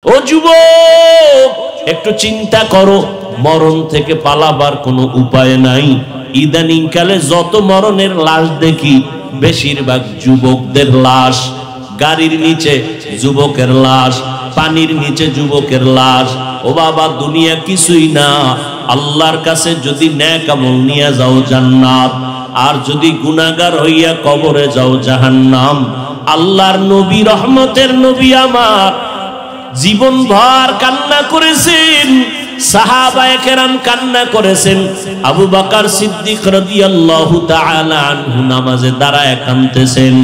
ও যুবক, একটু চিন্তা করো, মরণ থেকে পালাবার কোনো উপায় নাই। ইদানিং কালে যত মরণের লাশ দেখি, বেশিরভাগ যুবকদের লাশ। গাড়ির নিচে যুবকের লাশ, পানির নিচে যুবকের লাশ। ও বাবা, দুনিয়া কিছুই না। আল্লাহর কাছে যদি নেক আমল নিয়ে যাও জান্নাত, আর যদি গুনাহগার হইয়া কবরে যাও জাহান্নাম। আল্লাহর নবী, রহমতের নবী আমার, জীবন ভর কান্না করেছেন, সাহাবায়ে কেরাম কান্না করেছেন। আবু বকর সিদ্দিক রাদিয়াল্লাহু তাআলা আনহু নামাজে দাঁড়ায় কাঁদতেছেন।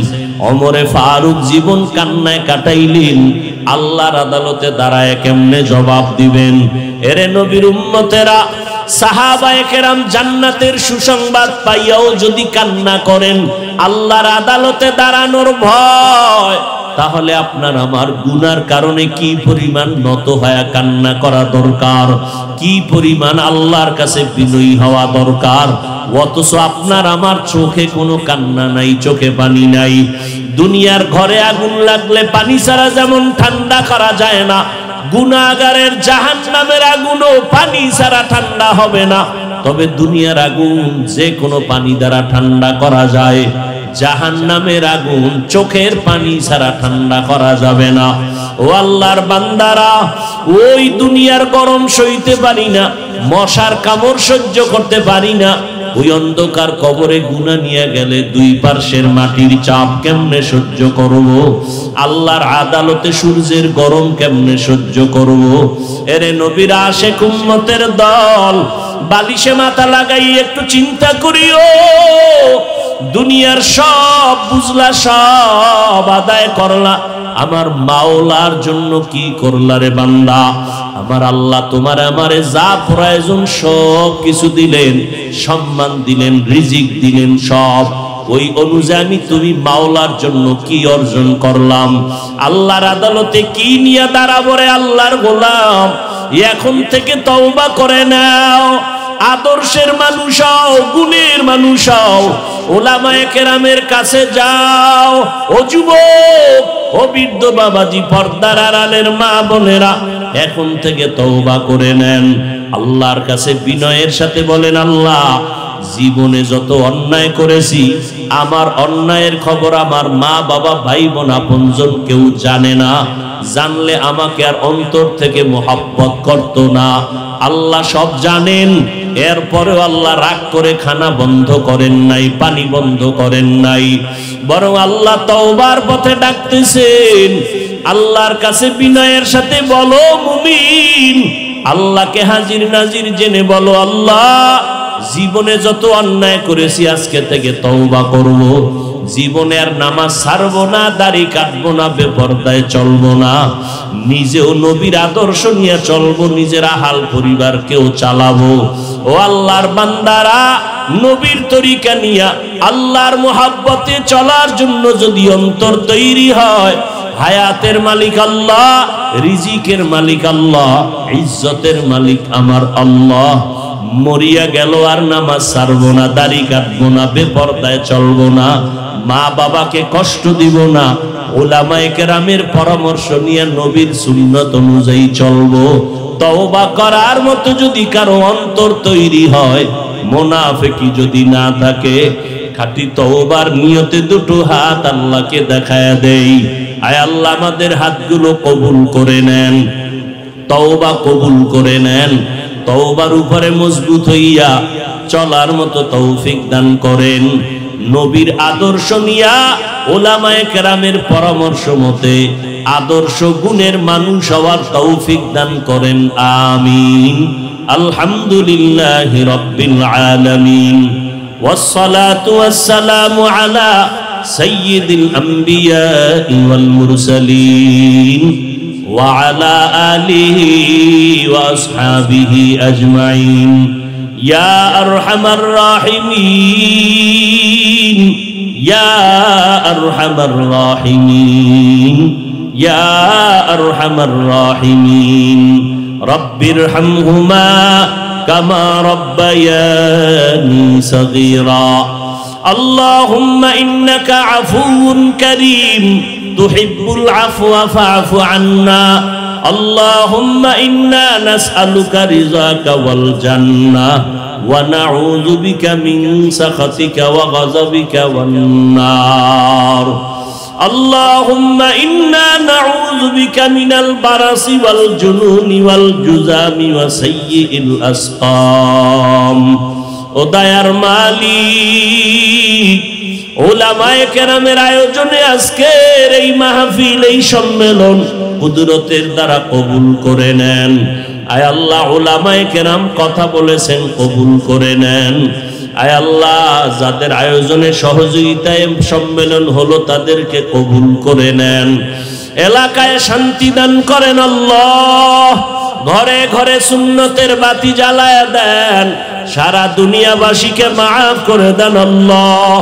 ওমরে ফারুক জীবন কান্নায় কাটাইলেন। আল্লাহর আদালতে দাঁড়ায় কেমনে জবাব দিবেন? এরে নবীর উম্মতেরা, সাহাবায়ে কেরাম জান্নাতের সুসংবাদ পাইয়াও যদি কান্না করেন আল্লাহর আদালতে দাঁড়ানোর ভয়, তাহলে আপনার আমার গুনার কারণে কি পরিমাণ নত হয়ে কান্না করা দরকার, কি পরিমাণ আল্লাহর কাছে বিনয়ী হওয়া দরকার। অথচ আপনার আমার চোখে কোনো কান্না নাই, চোখে পানি নাই। দুনিয়ার ঘরে আগুন লাগলে পানি ছাড়া যেমন ঠান্ডা করা যায় না, গুনাহগারের জাহান্নামের আগুনও পানি ছাড়া ঠান্ডা হবে না। তবে দুনিয়ার আগুন যে কোনো পানি দ্বারা ঠান্ডা করা যায়, জাহান্নামের আগুন চোখের পানি ছাড়া ঠান্ডা করা যাবে না। ও আল্লাহর বান্দারা, ওই দুনিয়ার গরম সইতে পারি না, মশার কামড় সহ্য করতে পারি না। ওই অন্ধকার কবরে গুনাহ নিয়ে গেলে দুই পার্শ্বের মাটির চাপ কেমনে সহ্য করব? আল্লাহর আদালতে সূর্যের গরম কেমনে সহ্য করব? এরে নবীর আশিক উম্মতের দল, বালিশে মাথা লাগাই একটু চিন্তা করিও। দুনিয়ার সব বুঝলা, সব আদায় করলা, আমার মাওলার জন্য কি করলা রে বান্দা? আমার আল্লাহ তোমার আমারে যা প্রয়োজন সব কিছু দিলেন, সম্মান দিলেন, রিজিক দিলেন সব। ওই অনুযায়ী তুমি মাওলার জন্য কি অর্জন করলাম? আল্লাহর আদালতে কি নিয়ে দাঁড়াবো রে আল্লাহর গোলাম? এখন থেকে তওবা করে নাও। আদর্শের মানুষ হও, গুণের মানুষ হও, ওলামায়ে কেরামের কাছে যাও। ও যুবক, ও বৃদ্ধ বাবাজি, পর্দার আড়ালের মা বোনেরা, এখন থেকে তওবা করে নেন। আল্লাহর কাছে বিনয়ের সাথে বলেন, আল্লাহ, জীবনে যত অন্যায় করেছি, আমার অন্যায়ের খবর আমার মা বাবা ভাই বোন আপনজন কেউ জানে না। জানলে আমাকে আর অন্তর থেকে মোহাব্বত করতো না। আল্লাহ সব জানেন, এরপরেও আল্লাহ রাগ করে খানা বন্ধ করেন নাই, পানি বন্ধ করেন নাই, বরং আল্লাহ তওবার পথে ডাকতেছেন। আল্লাহর কাছে বিনয়ের সাথে বলো মুমিন, আল্লাহকে হাজির নাজির জেনে বলো, আল্লাহ, জীবনে যত অন্যায় করেছি আজকে থেকে তওবা করব। জীবনে আর নামাজ ছাড়বো না, দাড়ি কাটবো না, বেপরদায় চলবো না, নিজেও নবীর আদর্শ নিয়ে চলবো, নিজের আহাল পরিবারকেও চালাবো। ও আল্লাহর বান্দারা, নবীর তরিকা নিয়া আল্লাহর মুহাব্বতে চলার জন্য যদি অন্তর তৈরি হয়, হায়াতের মালিক আল্লাহ, রিজিকের মালিক আল্লাহ, ইজ্জতের মালিক আমার আল্লাহ। মরিয়া গেল আর নামাজ ছাড়বো না, দাড়ি কাটবো না, বেপরদায় চলবো না, মা বাবাকে কষ্ট দিব না, উলামায়ে কেরামের পরামর্শ নিয়ে নবীর সুন্নাত অনুযায়ী চলবো। তওবা করার মতো যদি কারো অন্তর তৈরি হয়, মুনাফিকি যদি না থাকে, খাঁটি তওবার নিয়তে দুটো হাত আল্লাহকে দেখায়া দেই। আয় আল্লাহ, আমাদের হাতগুলো কবুল করে নেন, তওবা কবুল করে নেন, তওবার উপরে মজবুত হইয়া চলার মতো তৌফিক দান করেন। নবীর আদর্শ নিয়া উলামায়ে কেরামের পরামর্শ মতে আদর্শ গুণের মানুষ হওয়ার তৌফিক দান করেন, আমিন। আলহামদুলিল্লাহি রাব্বিল আলামিন, ওয়াসসালাতু ওয়াসসালামু আলা সাইয়্যিদিল আম্বিয়া ওয়াল মুরসালিন ওয়া আলা আলিহি ওয়া আসহাবিহি আজমাইন। ইয়া আরহামার রাহিমিন, ইয়া আরহামার রাহিমিন, ইয়া আরহামার রাহিমিন। রব্বিরহামহুমা কামা রব্বায়ানি সগীরা। আল্লাহুম্মা ইন্নাকা আফুউন কারীম তুহিব্বুল আফওয়া ফাআফু আন্না। আল্লাহুম্মা ইন্না নাসআলুকা রিযাকা ওয়াল জান্নাহ ওয়া নাউযু বিকা মিন সাখাতিকা ওয়া গাযাবিকা ওয়ান নার। আল্লাহুম্মা ইন্না নাউযু বিকা মিনাল বারাসি ওয়াল জুনুনি ওয়াল জুযামি ওয়া সাইয়্যিল আসকাম। ও দয়ার মালিক, উলামায়ে কেরামের আয়োজনে আজকের এই মাহফিল, এই সম্মেলন কুদরতের দ্বারা কবুল করে নেন। আয় আল্লাহ, উলামায়ে কেরাম কথা বলেছেন, কবুল করে নেন। আয় আল্লাহ, যাদের আয়োজনে সহযোগিতায় সম্মেলন হলো তাদেরকে কবুল করে নেন। এলাকায় শান্তি দান করেন আল্লাহ। ঘরে ঘরে সুন্নতের বাতি জ্বালায়া দেন। সারা দুনিয়াবাসীকে মাফ করে দেন আল্লাহ।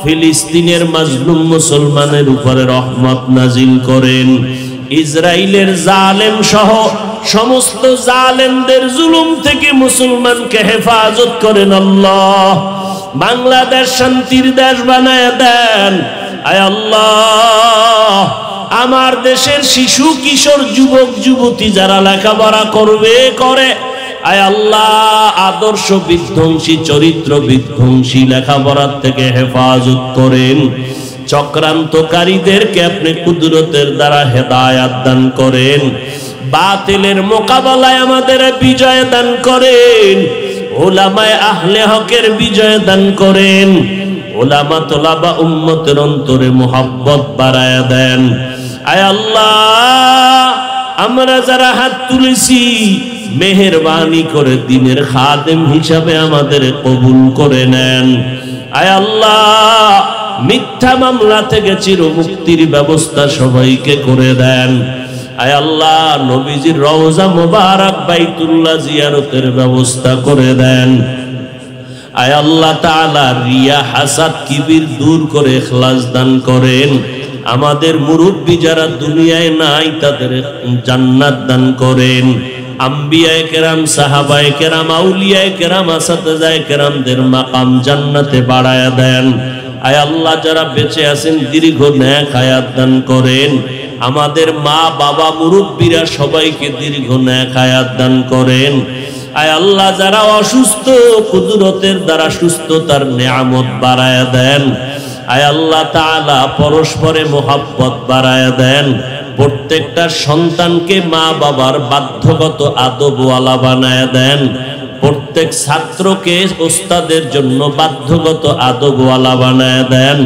ফিলিস্তিনের মাজলুম মুসলমানের উপরে রহমত নাজিল করেন। ইসরায়েলের জালেম সহ সমস্ত জালেমদের জুলুম থেকে মুসলমানকে হেফাজত করেন আল্লাহ। বাংলাদেশ শান্তির দেশ বানায় দেন। আয় আল্লাহ, আমার দেশের শিশু কিশোর যুবক যুবতী যারা লেখাপড়া করে আয় আল্লাহ, আদর্শ বিধ্বংসী চরিত্র বিধ্বংসী লেখাপড়ার থেকে হেফাজত করেন। চক্রান্তকারীদেরকে আপনি কুদরতের দ্বারা হেদায়াত দান করেন। বাতিলের মোকাবেলায় আমাদের বিজয় দান করেন। উলামায়ে আহলে হকের বিজয় দান করেন। উলামা তোলাবা উম্মতের অন্তরে মুহাব্বত বাড়ায়া দেন। আয় আল্লাহ, আমরা যারা হাত তুলেছি মেহেরবানি করে দিনের খাদেম হিসাবে আমাদের কবুল করে নেন। আয় আল্লাহ, মিথ্যা মামলা থেকে চিরমুক্তির ব্যবস্থা সবাইকে করে দেন। আয় আল্লাহ, নবীজির রওজা মুবারক বাইতুল্লাহ জিয়ারতের ব্যবস্থা করে দেন। আয় আল্লাহ তাআলা, রিয়া হাসাদ কিবির দূর করে ইখলাস দান করেন। আমাদের মুরব্বী যারা দুনিয়ায় নাই তাদের জান্নাত দান করেন। আম্বিয়ায়ে কেরাম, সাহাবায়ে কেরাম, আউলিয়ায়ে কেরাম, আসাতিজায়ে কেরামদের মাকাম জান্নাতে বাড়ায়া দেন। আয় আল্লাহ, যারা বেঁচে আছেন দীর্ঘ নেক হায়াত দান করেন। আমাদের মা বাবা মুরব্বীরা সবাইকে দীর্ঘ নেক হায়াত দান করেন। আয় আল্লাহ, যারা অসুস্থ কুদরতের দ্বারা সুস্থতার নিয়ামত বাড়ায়া দেন। আয় আল্লাহ তাআলা, পরস্পরে মুহাব্বত বাড়ায়া দেন। প্রত্যেকটা সন্তানকে মা বাবার বাধ্যগত আদবওয়ালা বানায়া দেন। প্রত্যেক ছাত্রকে ওস্তাদের জন্য বাধ্যগত আদবওয়ালা বানায়া দেন।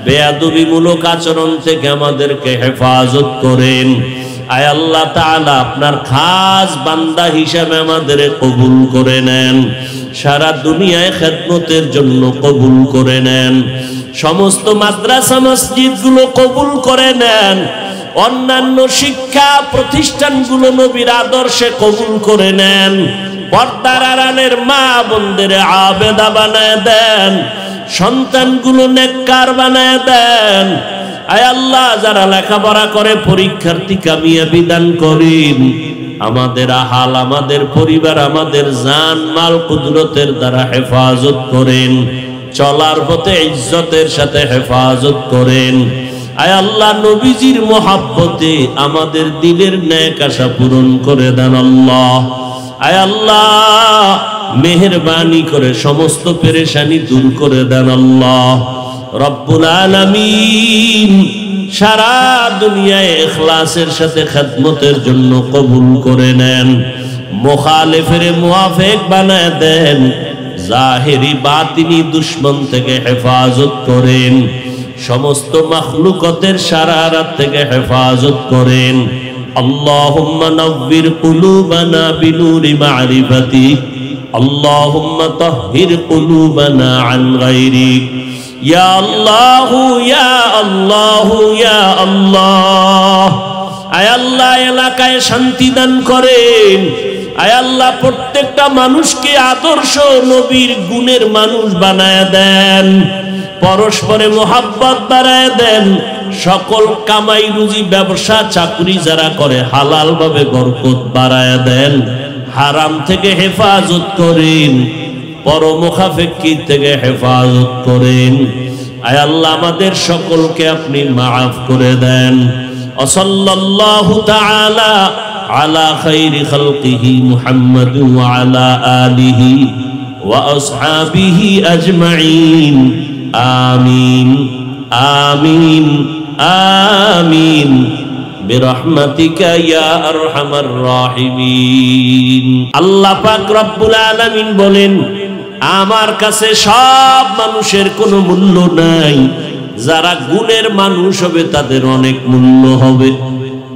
বেয়াদবিমূলক আচরণ থেকে আমাদেরকে হেফাজত করেন। আয় আল্লাহ তাআলা, আপনার খাস বান্দা হিসাবে আমাদের কবুল করে নেন। সারা দুনিয়ায় খেদমতের জন্য কবুল করে নেন। সমস্ত মাদ্রাসা মসজিদগুলো কবুল করে নেন। অন্যান্য শিক্ষা প্রতিষ্ঠানগুলো নবীর আদর্শে কবুল করে নেন। পর্দার আড়ালের মা বোনদের আবেদা বানায় দেন। সন্তানগুলো নেককার বানায় দেন। আয় আল্লাহ, যারা লেখাপড়া করে পরীক্ষার্থী কামিয়াবি দান করেন। আমাদের আহাল, আমাদের পরিবার, আমাদের জান মাল কুদরতের দ্বারা হেফাজত করেন। চলার পথে ইজ্জতের সাথে হেফাজত করেন। আয় আল্লাহ, নবীজির মোহাব্বতে আমাদের দিলের নেক আশা পূরণ করে দেন আল্লাহ। আয় আল্লাহ, মেহেরবানি করে সমস্ত পেরেশানি দূর করে দেন আল্লাহ রব্বুল আলামিন। সারা দুনিয়ায় ইখলাসের সাথে খেদমতের জন্য কবুল করে নেন। মুখালিফের মুওয়াফিক বানায় দেন। জাহিরি বাতিনি দুশমন থেকে হেফাজত করেন। সমস্ত মাখলুকাতের শারারাত থেকে হেফাজত করেন। আল্লাহুম্মা নাব্বির কুলুবানা বিনুরি মারিফাতিক। আল্লাহুম্মা তাহহির কুলুবানা আন গায়রিক। ইয়া আল্লাহু ইয়া আল্লাহু ইয়া আল্লাহ। আয় আল্লাহ, এলাকায় শান্তি দান করেন। আয় আল্লাহ, প্রত্যেকটা মানুষকে আদর্শ নবীর গুণের মানুষ বানায় দেন। পরস্পরে মোহাব্বত বাড়ায় দেন। সকল কামাই রুজি ব্যবসা চাকরি যারা করে হালাল ভাবে বরকত বাড়ায় দেন। হারাম থেকে হেফাজত করেন। পরমুখাফেক্ষি থেকে হেফাজত করেন। আয় আল্লাহ, আমাদের সকলকে আপনি মাফ করে দেন। সাল্লাল্লাহু তাআলা على خير خلقه محمد وعلى آله وأصحابه أجمعين آمين آمين آمين برحمتك يا أرحم الراحمين আল্লাহ পাক রব্বুল আলামিন বলেন আমার কাছে সব মানুষের কোনো মূল্য নাই, যারা গুণের মানুষ হবে তাদের অনেক মূল্য হবে।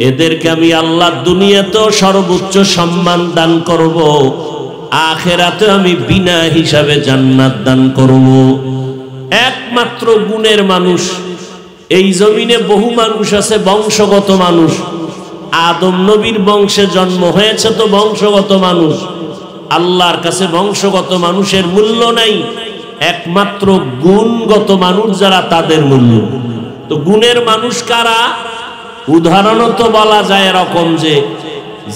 এদেরকে আমি আল্লাহ দুনিয়াতেও সর্বোচ্চ সম্মান দান করব, আখিরাতে আমি বিনা হিসাবে জান্নাত দান করব। একমাত্র গুণের মানুষ, এই জমিনে বহু মানুষ আছে বংশগত মানুষ, আদম নবীর বংশে জন্ম হয়েছে তো বংশগত মানুষ, আল্লাহর কাছে বংশগত মানুষের মূল্য নাই, একমাত্র গুণগত মানুষ যারা তাদের মূল্য। তো গুণের মানুষ কারা? উদাহরণত বলা যায় এরকম যে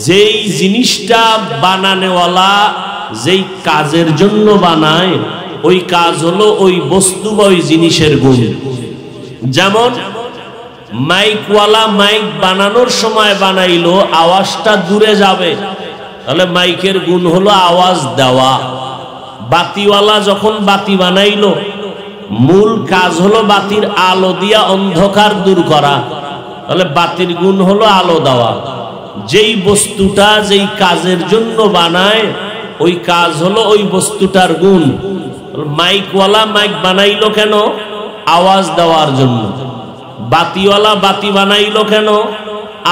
যেই জিনিসটা বানানেওয়ালা যেই কাজের জন্য বানায় ওই কাজ হলো ওই বস্তু বা ওই জিনিসের গুণ। যেমন মাইকওয়ালা মাইক বানানোর সময় বানাইলো আওয়াজটা দূরে যাবে, তাহলে মাইকের গুণ হলো আওয়াজ দেওয়া। বাতিওয়ালা যখন বাতি বানাইলো মূল কাজ হলো বাতির আলো দিয়া অন্ধকার দূর করা, তাহলে বাতির গুণ হলো আলো দেওয়া। যেই বস্তুটা যেই কাজের জন্য বানায় ওই কাজ হলো ওই বস্তুটার গুণ। মাইকওয়ালা মাইক বানাইলো কেন? আওয়াজ দেওয়ার জন্য। বাতিওয়ালা বাতি বানাইলো কেন?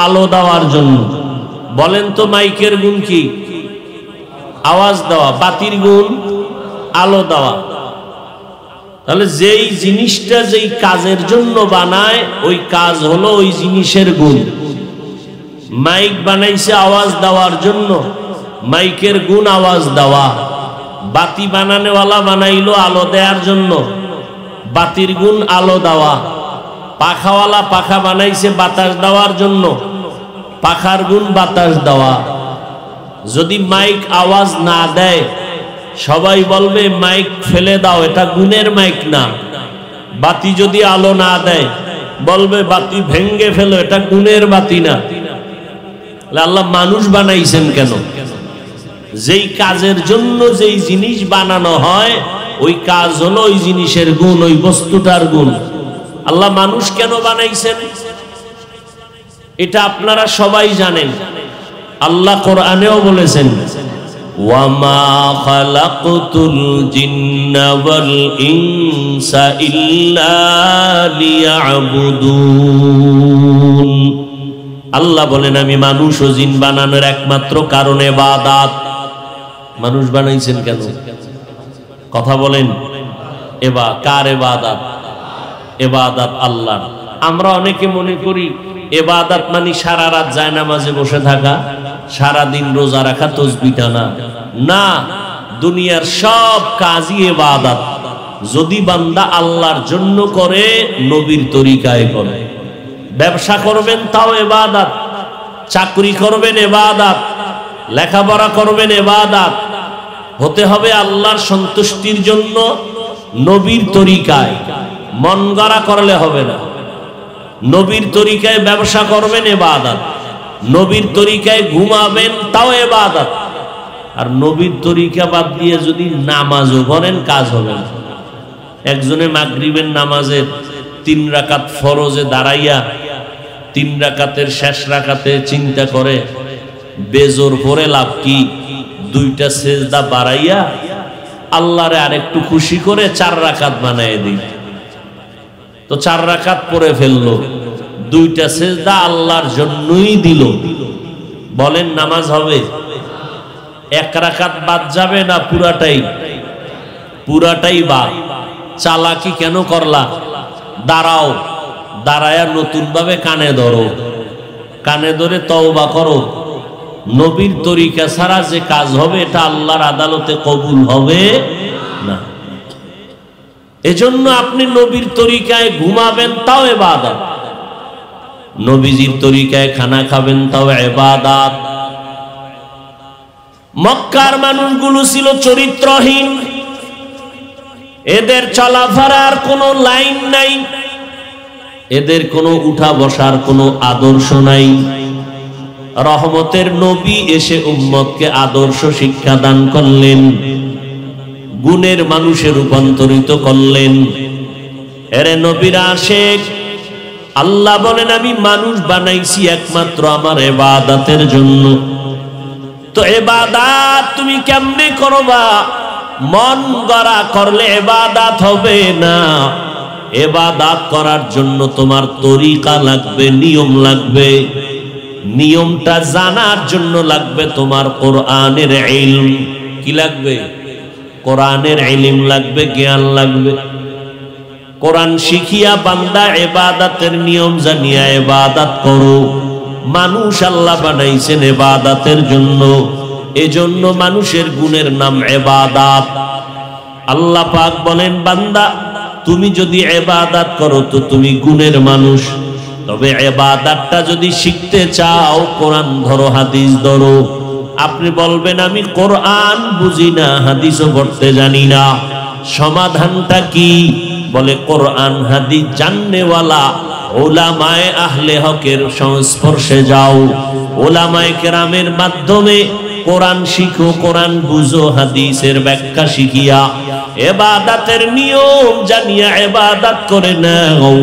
আলো দেওয়ার জন্য। বলেন তো মাইকের গুণ কি? আওয়াজ দেওয়া। বাতির গুণ আলো দেওয়া। তাহলে যেই জিনিসটা যেই কাজের জন্য বানায় ওই কাজ হলো ওই জিনিসের গুণ। মাইক বানাইছে আওয়াজ দেওয়ার জন্য, মাইকের গুণ আওয়াজ দেওয়া। বাতি বানানেওয়ালা বানাইলো আলো দেওয়ার জন্য, বাতির গুণ আলো দেওয়া। পাখাওয়ালা পাখা বানাইছে বাতাস দেওয়ার জন্য, পাখার গুণ বাতাস দেওয়া। যদি মাইক আওয়াজ না দেয় সবাই বলবে মাইক ফেলে দাও, এটা গুণের মাইক না। বাতি যদি আলো না দেয় বলবে বাতি ভেঙ্গে ফেলো, এটা গুণের বাতি না। আল্লাহ মানুষ বানাইছেন কেন? যেই কাজের জন্য যেই জিনিস বানানো হয় ওই কাজ হলো ওই জিনিসের গুণ, ওই বস্তুটার গুণ। আল্লাহ মানুষ কেন বানাইছেন এটা আপনারা সবাই জানেন। আল্লাহ কোরআনেও বলেছেন ওয়ামা খালাকতুল জিন্না ওয়াল ইনসা ইল্লা লিয়াবুদুন। আল্লাহ বলেন আমি মানুষ ও জিন বানানোর একমাত্র কারণ ইবাদত। মানুষ বানাইছেন কেন? কথা বলেন। কার ইবাদত? ইবাদত আল্লাহর। আমরা অনেকে মনে করি ইবাদত মানে সারা রাত জায়নামাজে বসে থাকা, সারা দিন রোজা রাখা, তাসবিহ টানা। না, দুনিয়ার সব কাজই ইবাদত যদি বান্দা আল্লাহর জন্য করে, নবীর তরিকায় করে। ব্যবসা করবেন তাও ইবাদত, চাকরি করবেন ইবাদত, লেখাপড়া করবেন ইবাদত। হতে হবে আল্লাহর সন্তুষ্টির জন্য, নবীর তরিকায়। মন গড়া করলে হবে না। নবীর তরিকায় ব্যবসা করবেন ইবাদত, নবীর তরিকায় ঘুমাবেন তাও ইবাদত। আর নবীর তরিকা বাদ দিয়ে যদি নামাজও করেন কাজ হবে না। একজনে মাগরিবের নামাজের 3 রাকাত ফরজে দাঁড়াইয়া 3 রাকাতের শেষ রাকাতে চিন্তা করে বেজোর পরে লাভ কি, 2টা সেজদা বাড়াইয়া আল্লাহরে আরেকটু খুশি করে 4 রাকাত বানায় দিই। তো 4 রাকাত পরে ফেললো, 2টা সেজদা আল্লাহর জন্যই দিল। বলেন নামাজ হবে? 1 রাকাত বাদ যাবে না পুরাটাই? পুরাটাই বাদ। চালাকি কেন করলা? দাঁড়াও, দাঁড়ায়া নতুন ভাবে কানে ধরো, কানে ধরে তওবা করো। নবীর তরিকা ছাড়া যে কাজ হবে এটা আল্লাহর আদালতে কবুল হবে না। এজন্য আপনি নবীর তরিকায় ঘুমাবেন তাও ইবাদত, নবীজির তরিকায় খানা খাবেন তাও ইবাদত। মক্কার মানুষগুলো ছিল চরিত্রহীন, এদের চলাফেরার কোনো লাইন নাই, এদের কোনো উঠা বসার কোনো আদর্শ নাই। রহমতের নবী এসে উম্মতকে আদর্শ শিক্ষা দান করলেন, গুণের মানুষে রূপান্তরিত করলেন। এরে নবীর আশিক, আল্লাহ বলেন আমি মানুষ বানাইছি একমাত্র আমার ইবাদতের জন্য। তো ইবাদত তুমি কেমনে করবা? মন গড়া করলে ইবাদত হবে না। ইবাদত করার জন্য তোমার তরিকা লাগবে, নিয়ম লাগবে। নিয়মটা জানার জন্য লাগবে তোমার কোরআনের ইলম। কি লাগবে? কোরআনের ইলম লাগবে, জ্ঞান লাগবে। কোরআন শিখিয়া বান্দা ইবাদতের নিয়ম জানিয়া ইবাদত করো। মানুষ আল্লাহ বানাইছেন ইবাদতের জন্য, এজন্য মানুষের গুণের নাম ইবাদত। আল্লাহ পাক বলেন বান্দা তুমি যদি ইবাদত করো তো তুমি গুণের মানুষ। তবে ইবাদতটা যদি শিখতে চাও কোরআন ধরো, হাদিস ধরো। আপনি বলবেন আমি কোরআন বুঝি না, হাদিসও পড়তে জানি না। সমাধানটা কি? বলে কোরআন হাদিস জাননেওয়ালা উলামায়ে আহলে হকের সংস্পর্শে যাও। উলামায়ে কেরামের মাধ্যমে কোরআন শিখো, কোরআন বুঝো, হাদিসের ব্যাখ্যা শিখিয়া ইবাদতের নিয়ম জানিয়া ইবাদত করে নাও।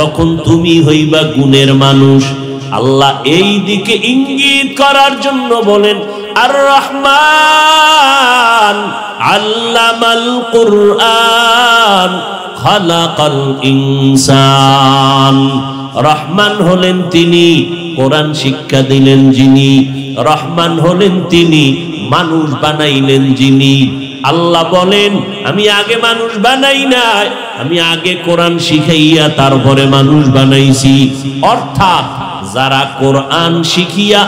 তখন তুমি হইবা গুণের মানুষ। আল্লাহ এই দিকে ইঙ্গিত করার জন্য বলেন আর রহমান আল্লামাল কুরআন খালাকাল ইনসান। রহমান হলেন তিনি, কোরআন শিক্ষা দিলেন যিনি। রহমান হলেন তিনি, মানুষ বানাইলেন যিনি। আল্লাহ বলেন আমি আগে মানুষ বানাই নাই, আমি আগে কোরআন শিখাইয়া তারপরে মানুষ বানাইছি। অর্থাৎ যারা কোরআন শিখিয়া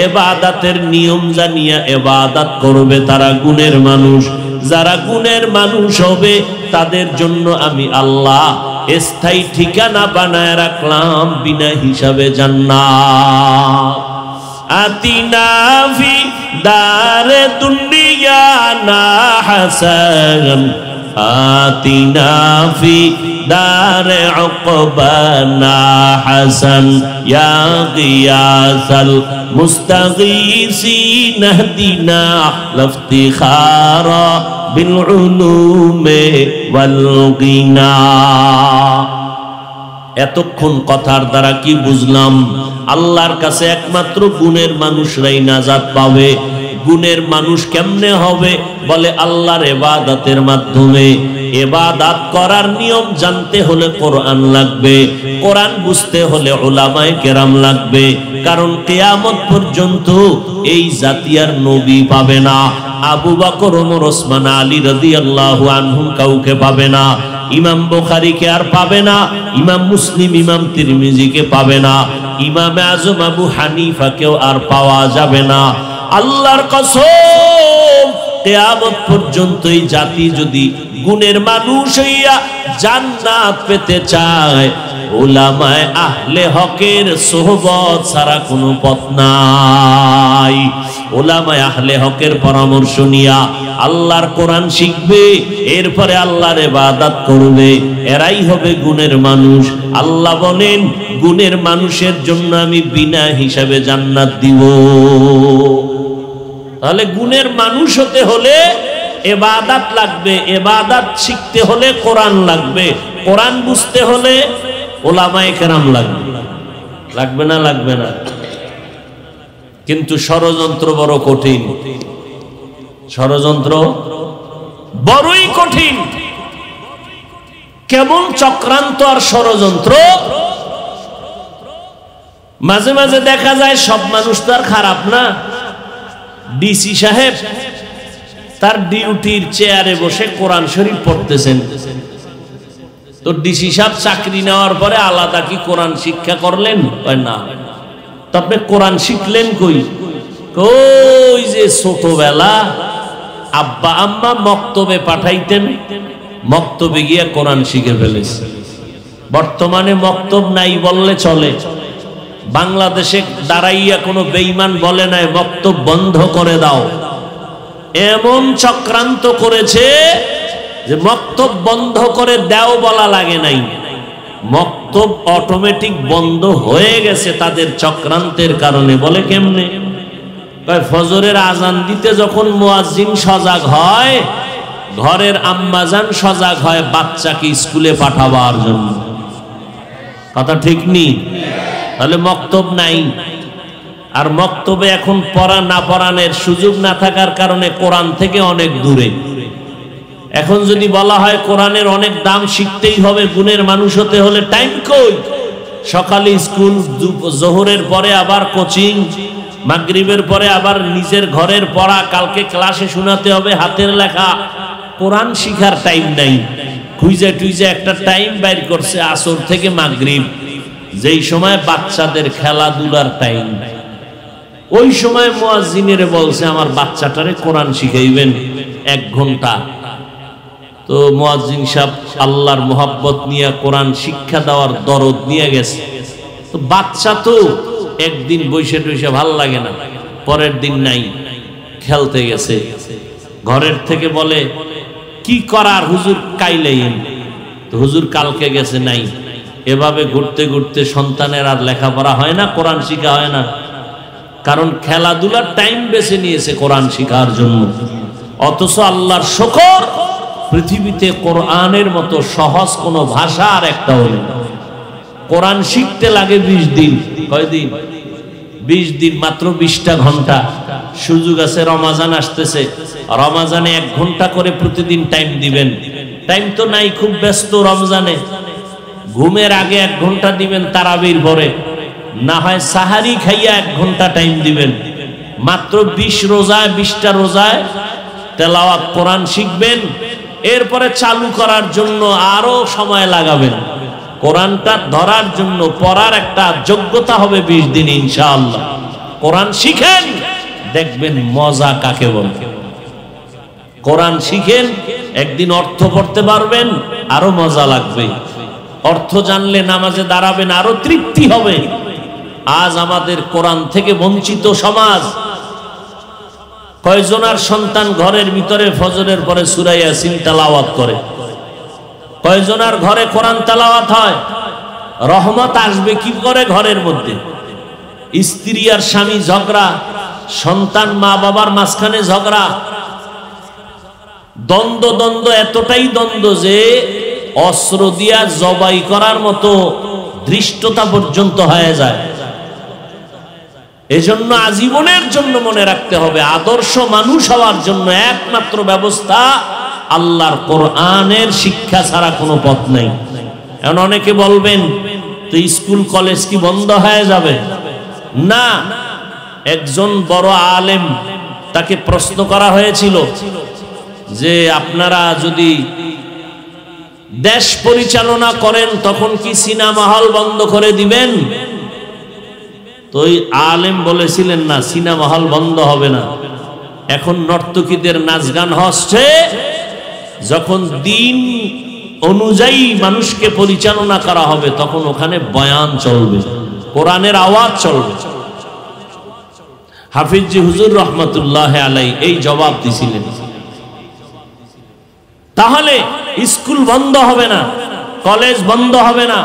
ইবাদতের নিয়ম জানিয়া ইবাদত করবে তারা গুণের মানুষ। যারা গুণের মানুষ হবে তাদের জন্য আমি আল্লাহ স্থায়ী ঠিকানা বানায় রাখলাম বিনা হিসাবে জান্নাত। আতিনা ফি দারে দুনিয়া না হাসান, আতিনা ফি দারে উকবানা হাসান, ইয়া গিয়াসাল মুস্তাগীসিন ইহদিনা লাফতিখারা বিল উলুমে ওয়াল গিনা। এতক্ষণ কথার দ্বারা কি বুঝলাম? আল্লাহর কাছে একমাত্র গুণের মানুষরাই নাজাত পাবে। গুণের মানুষ কেমনে হবে? বলে আল্লাহর ইবাদতের মাধ্যমে। ইবাদত করার নিয়ম জানতে হলে কোরআন লাগবে, কোরআন বুঝতে হলে উলামায়ে কেরাম লাগবে। কারণ কিয়ামত পর্যন্ত এই জাতি আর নবী পাবে না। আবু বকর, ওমর, ওসমান, আলী রাদিয়াল্লাহু আনহুম কাউকে পাবে না। ইমাম বুখারীকে আর পাবে না, ইমাম মুসলিম, ইমাম তিরমিজিকে পাবে না, ইমাম আজম আবু হানিফাকেও আর পাওয়া যাবে না। আল্লাহর কসম, কিয়ামত পর্যন্ত এই জাতি যদি গুণের মানুষ হইয়া জান্নাত পেতে চায়, উলামায়ে আহলে হকের সোহবত ছাড়া কোনো পথ নাই। উলামায়ে আহলে হকের পরামর্শ নিয়া আল্লাহর কোরআন শিখবে, এরপরে আল্লাহর ইবাদত করবে, এরাই হবে গুণের মানুষ। আল্লাহ বলেন গুণের মানুষের জন্য আমি বিনা হিসাবে জান্নাত দিব। তাহলে গুণের মানুষ হতে হলে ইবাদত লাগবে, ইবাদত শিখতে হলে কোরআন লাগবে, কোরআন বুঝতে হলে উলামায়ে কেরাম লাগবে। লাগবে না? লাগবে না? কিন্তু ষড়যন্ত্র বড় কঠিন, ষড়যন্ত্র বড়ই কঠিন। কেমন চক্রান্ত আর ষড়যন্ত্র! মাঝে মাঝে দেখা যায় সব মানুষ তো আর খারাপ না। ডিসি সাহেব তার ডিউটির চেয়ারে বসে কোরআন শরীফ পড়তেছেন, তো ডিসি সাহেব চাকরি নেওয়ার পরে আলাদা কি কোরআন শিক্ষা করলেন? না। তো আপনি কোরআন শিখলেন কই? কই যে ছোটবেলা আব্বা আম্মা মক্তবে পাঠাইতেন, মক্তবে গিয়া কোরআন শিখে ফেলেছে। বর্তমানে মক্তব নাই বললে চলে। বাংলাদেশে দাঁড়াইয়া কোনো বেঈমান বলে নাই মক্তব বন্ধ করে দাও। এমন চক্রান্ত করেছে যে মক্তব বন্ধ করে দাও বলা লাগে নাই, মক্তব অটোমেটিক বন্ধ হয়ে গেছে তাদের চক্রান্তের কারণে। বলে কেমনে? ফজরের আজান দিতে যখন মুয়াজ্জিন সজাগ হয়, ঘরের আম্মাজান সজাগ হয় বাচ্চাকে স্কুলে পাঠাবার জন্য। কথা ঠিক নেই? তাহলে মক্তব নাই। আর মক্তবে এখন পড়া না পড়ানোর সুযোগ না থাকার কারণে কোরআন থেকে অনেক দূরে। এখন যদি বলা হয় কোরআনের অনেক দাম, শিখতেই হবে, গুণের মানুষ হতে হলে টাইম কই? সকালে স্কুল, জোহরের পরে আবার কোচিং, মাগরিবের পরে আবার নিজের ঘরের পড়া, কালকে ক্লাসে শোনাতে হবে হাতের লেখা। কোরআন শিখার টাইম নাই। খুঁজে টুইজে একটা টাইম বাইর করছে আসর থেকে মাগরিব, যেই সময় বাচ্চাদের খেলাধুলার টাইম। ওই সময় মুয়াজ্জিনের বলছে আমার বাচ্চাটারে কোরআন শিখাইবেন 1 ঘন্টা। তো মুয়াজ্জিন সাহেব আল্লাহর মোহাব্বত নিয়ে কোরআন শিক্ষা দেওয়ার দরদ নিয়ে গেছে। তো বাচ্চা তো একদিন বসে টইসে ভাল লাগে না, পরের দিন নাই, খেলতে গেছে। ঘরের থেকে বলে কি করার হুজুর কাইলেন? তো হুজুর কালকে গেছে, নাই। এভাবে ঘুরতে ঘুরতে সন্তানের আর লেখাপড়া হয় না, কোরআন শিখা হয় না। কারণ খেলাধুলার টাইম বেছে নিয়েছে কোরআন শিখার জন্য। অথচ আল্লাহর শুকর, পৃথিবীতে কোরআনের মতো সহজ কোনো ভাষা আর একটাও নেই। কোরআন শিখতে লাগে 20 দিন। কয়দিন? 20 দিন, মাত্র 20টা ঘন্টা। সুযোগ আছে, রমাজান আসতেছে, রমাজানে 1 ঘন্টা করে প্রতিদিন টাইম দিবেন। টাইম তো নাই, খুব ব্যস্ত রমজানে। ঘুমের আগে 1 ঘন্টা দিবেন, তারাবির পরে। না হয় সাহারি খাইয়া 1 ঘন্টা টাইম দিবেন। মাত্র 20 রোজায়, 20টা রোজায় তেলাওয়াত কোরআন শিখবেন। এরপরে চালু করার জন্য আরো সময় লাগাবেন। কোরআনটা ধরার জন্য পড়ার একটা যোগ্যতা হবে 20 দিন ইনশাআল্লাহ। কোরআন শিখেন, দেখবেন মজা কাকে বলে। কোরআন শিখেন, একদিন অর্থ পড়তে পারবেন, আরো মজা লাগবে। অর্থ জানলে নামাজে দাঁড়াবেন, আরো তৃপ্তি হবে। আজ আমাদের কোরআন থেকে বঞ্চিত সমাজ। কয়জনার সন্তান ঘরের ভিতরে ফজরের পরে সূরা ইয়াসিন তেলাওয়াত করে? কয়জনার ঘরে কোরআন তেলাওয়াত হয়? রহমত আসবে কি করে ঘরের মধ্যে? স্ত্রী আর স্বামী ঝগড়া, সন্তান মা বাবার মাঝখানে ঝগড়া, দ্বন্দ্ব এতটাই দ্বন্দ্ব যে অস্ত্র দিয়া জবাই করার মতো ধৃষ্টতা পর্যন্ত হয়ে যায়। এজন্য আজীবনের জন্য মনে রাখতে হবে, আদর্শ মানুষ হওয়ার জন্য একমাত্র ব্যবস্থা আল্লাহর কোরআনের শিক্ষা ছাড়া কোনো পথ নেই। এখন অনেকে বলবেন তো স্কুল কলেজ কি বন্ধ হয়ে যাবে? না। একজন বড় আলেম, তাকে প্রশ্ন করা হয়েছিল যে আপনারা যদি দেশ পরিচালনা করেন তখন কি সিনেমা হল বন্ধ করে দিবেন? তো ওই আলেম বলেছিলেন না, সিনেমা হল বন্ধ হবে না। এখন নর্তকীদের নাচ গান হচ্ছে, যখন দিন অনুযায়ী মানুষকে পরিচালনা করা হবে তখন ওখানে বয়ান চলবে, কোরআনের আওয়াজ চলবে। হাফিজি হুজুর রহমতুল্লাহ আলাই এই জবাব দিছিলেন। তাহলে স্কুল বন্ধ হবে না, কলেজ বন্ধ হবে না।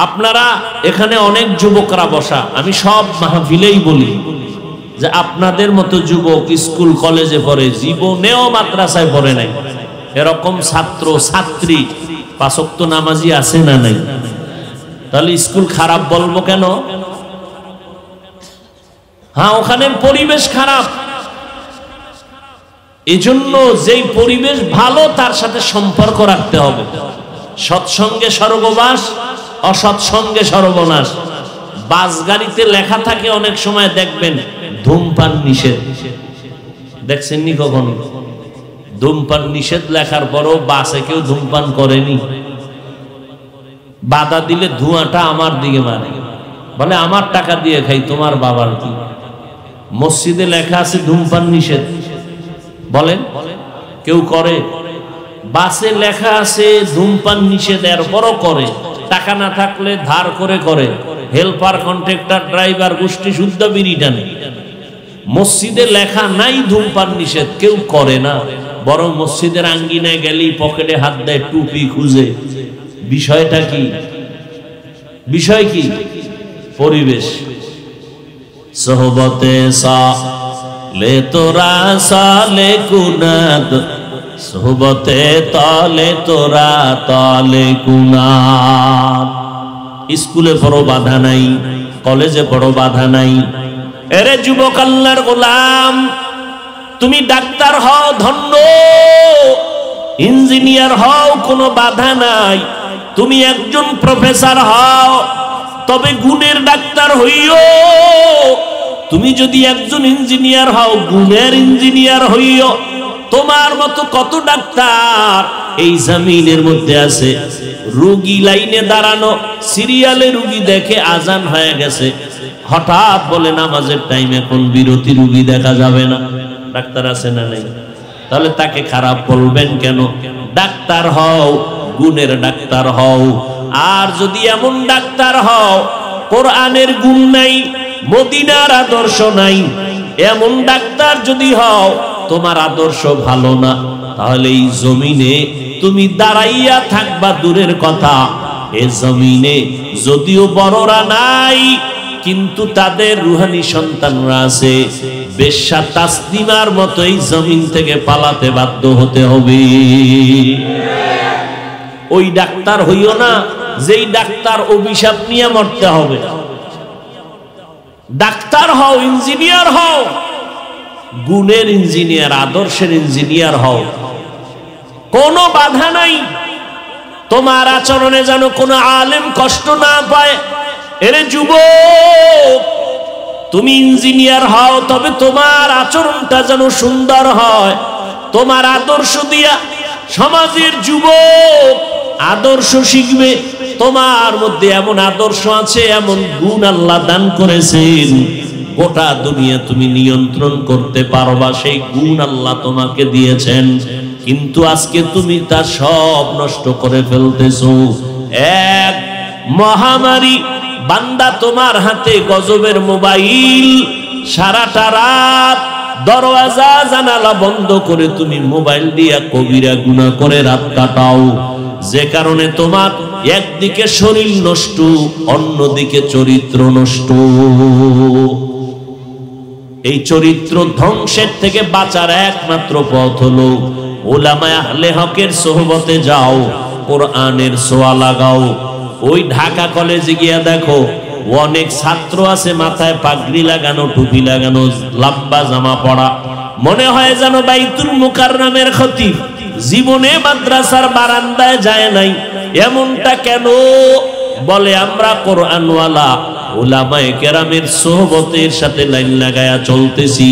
আপনারা এখানে অনেক যুবকরা বসা, আমি সব মাহফিলেই বলি যে আপনাদের মতো যুবক স্কুল কলেজে পড়ে, জীবনেও মাদ্রাসায় পড়ে নাই, এরকম ছাত্র ছাত্রী 5 ওয়াক্ত নামাজি আছে না নাই? তাহলে স্কুল খারাপ বলবো কেন? হ্যাঁ, ওখানের পরিবেশ খারাপ। এজন্য যেই পরিবেশ ভালো তার সাথে সম্পর্ক রাখতে হবে। সৎসঙ্গে স্বর্গবাস, অসৎসঙ্গে সর্বনাশ। বাস গাড়িতে লেখা থাকে অনেক সময়, দেখবেন ধূমপান নিষেধ। দেখছেন নি কখনো? ধূমপান নিষেধ লেখার পরও বাসে কেউ ধূমপান করেনি। বাধা দিলে ধোঁয়াটা আমার দিকে মারে, বলে আমার টাকা দিয়ে খাই, তোমার বাবার কি? মসজিদে লেখা আছে ধূমপান নিষেধ, বলেন কেউ করে? বাসে লেখা আছে ধূমপান নিষেধ, এরপরও করে। টাকা না থাকলে ধার করে করে। হেল্পার, কন্ট্রাক্টর, ড্রাইভার গোষ্ঠী শুদ্ধ বিড়ি টানে। মসজিদে লেখা নাই ধূমপান নিষেধ, কেউ করে না। বরং মসজিদের আঙ্গিনায় গেলেই পকেটে হাত দেয়, টুপি খুঁজে, বিষয়টা কি? বিষয় কি? পরিবেশ। সোহবতে সালে তোরা সালে কুনাদ, সোহবতে তলে তোরা তলে কুনাদ। স্কুলে পড়ো বাধা নাই, কলেজে পড়ো বাধা নাই। এরে যুবক আল্লাহর গোলাম, তুমি ডাক্তার হও ধন্য, ইঞ্জিনিয়ার হও কোনো বাধা নাই। তুমি একজন প্রফেসর হও, তবে গুণের ডাক্তার হইও। তুমি যদি একজন ইঞ্জিনিয়ার হও, গুণের ইঞ্জিনিয়ার হইও। তোমার মতো কত ডাক্তার এই জমিনের মধ্যে আছে। রোগী লাইনে দাঁড়ানো, সিরিয়ালে রোগী দেখে আজান হয়ে গেছে, হঠাৎ বলে নামাজের টাইম, এখন বিরতি, রোগী দেখা যাবে না। ডাক্তার আছে না নেই? তাহলে তাকে খারাপ বলবেন কেন? ডাক্তার হও, গুণের ডাক্তার হও। আর যদি এমন ডাক্তার হও কোরআনের গুণ নাই, মদিনার আদর্শ নাই, এমন ডাক্তার যদি হও তোমার আদর্শ ভালো না, তাহলে এই জমিনে তুমি দাঁড়াইয়া থাকবা দূরের কথা। এই জমিনে যদিও বড়রা নাই, কিন্তু তাদের রুহানি সন্তানরা আছে। বেশ্যা তাসলিমার মতো এই জমিন থেকে পালাতে বাধ্য হতে হবে। ওই ডাক্তার হইও না যেই ডাক্তার অভিশাপ নিয়ে মরতে হবে। ডাক্তার হও, ইঞ্জিনিয়ার হও, গুণের ইঞ্জিনিয়ার, আদর্শের ইঞ্জিনিয়ার হও। কোনো বাধা নাই। তোমার আচরণে যেন কোনো আলেম কষ্ট না পায়। এরে যুবক, তুমি ইঞ্জিনিয়ার হও, তবে তোমার আচরণটা যেন সুন্দর হয়। তোমার আদর্শ দিয়া সমাজের যুবক আদর্শ শিখবে। তোমার মধ্যে এমন আদর্শ আছে, এমন গুণ আল্লাহ দান করেছেন, গোটা দুনিয়া তুমি নিয়ন্ত্রণ করতে পারবা। সেই গুণ আল্লাহ তোমাকে দিয়েছেন, কিন্তু আজকে তুমি তা সব নষ্ট করে ফেলতেছো। এক মহামারী বান্দা তোমার হাতে গজবের মোবাইল, সারাটা রাত দরওয়াজা জানালা বন্ধ করে তুমি মোবাইল দিয়া কবিরা গুনাহ করে রাত কাটাও, যে কারণে তোমার একদিকে শরীর নষ্ট, অন্যদিকে চরিত্র নষ্ট। এই চরিত্র ধ্বংসের থেকে বাঁচার একমাত্র পথ হলো উলামায়ে আহলে হকের সোহবতে যাও, কোরআনের ছোঁয়া লাগাও। ওই ঢাকা কলেজে গিয়া দেখো, অনেক ছাত্র আছে মাথায় পাগড়ি লাগানো, টুপি লাগানো, লম্বা জামা পরা, মনে হয় যেন বাইতুল মুকাররমের খতিব, জীবনে মাদ্রাসার বারান্দায় যায় নাই। এমনটা কেন? বলে আমরা কোরআনওয়ালা উলামায়ে কেরামের সোহবতের সাথে লাইন লাগায়া চলতেছি।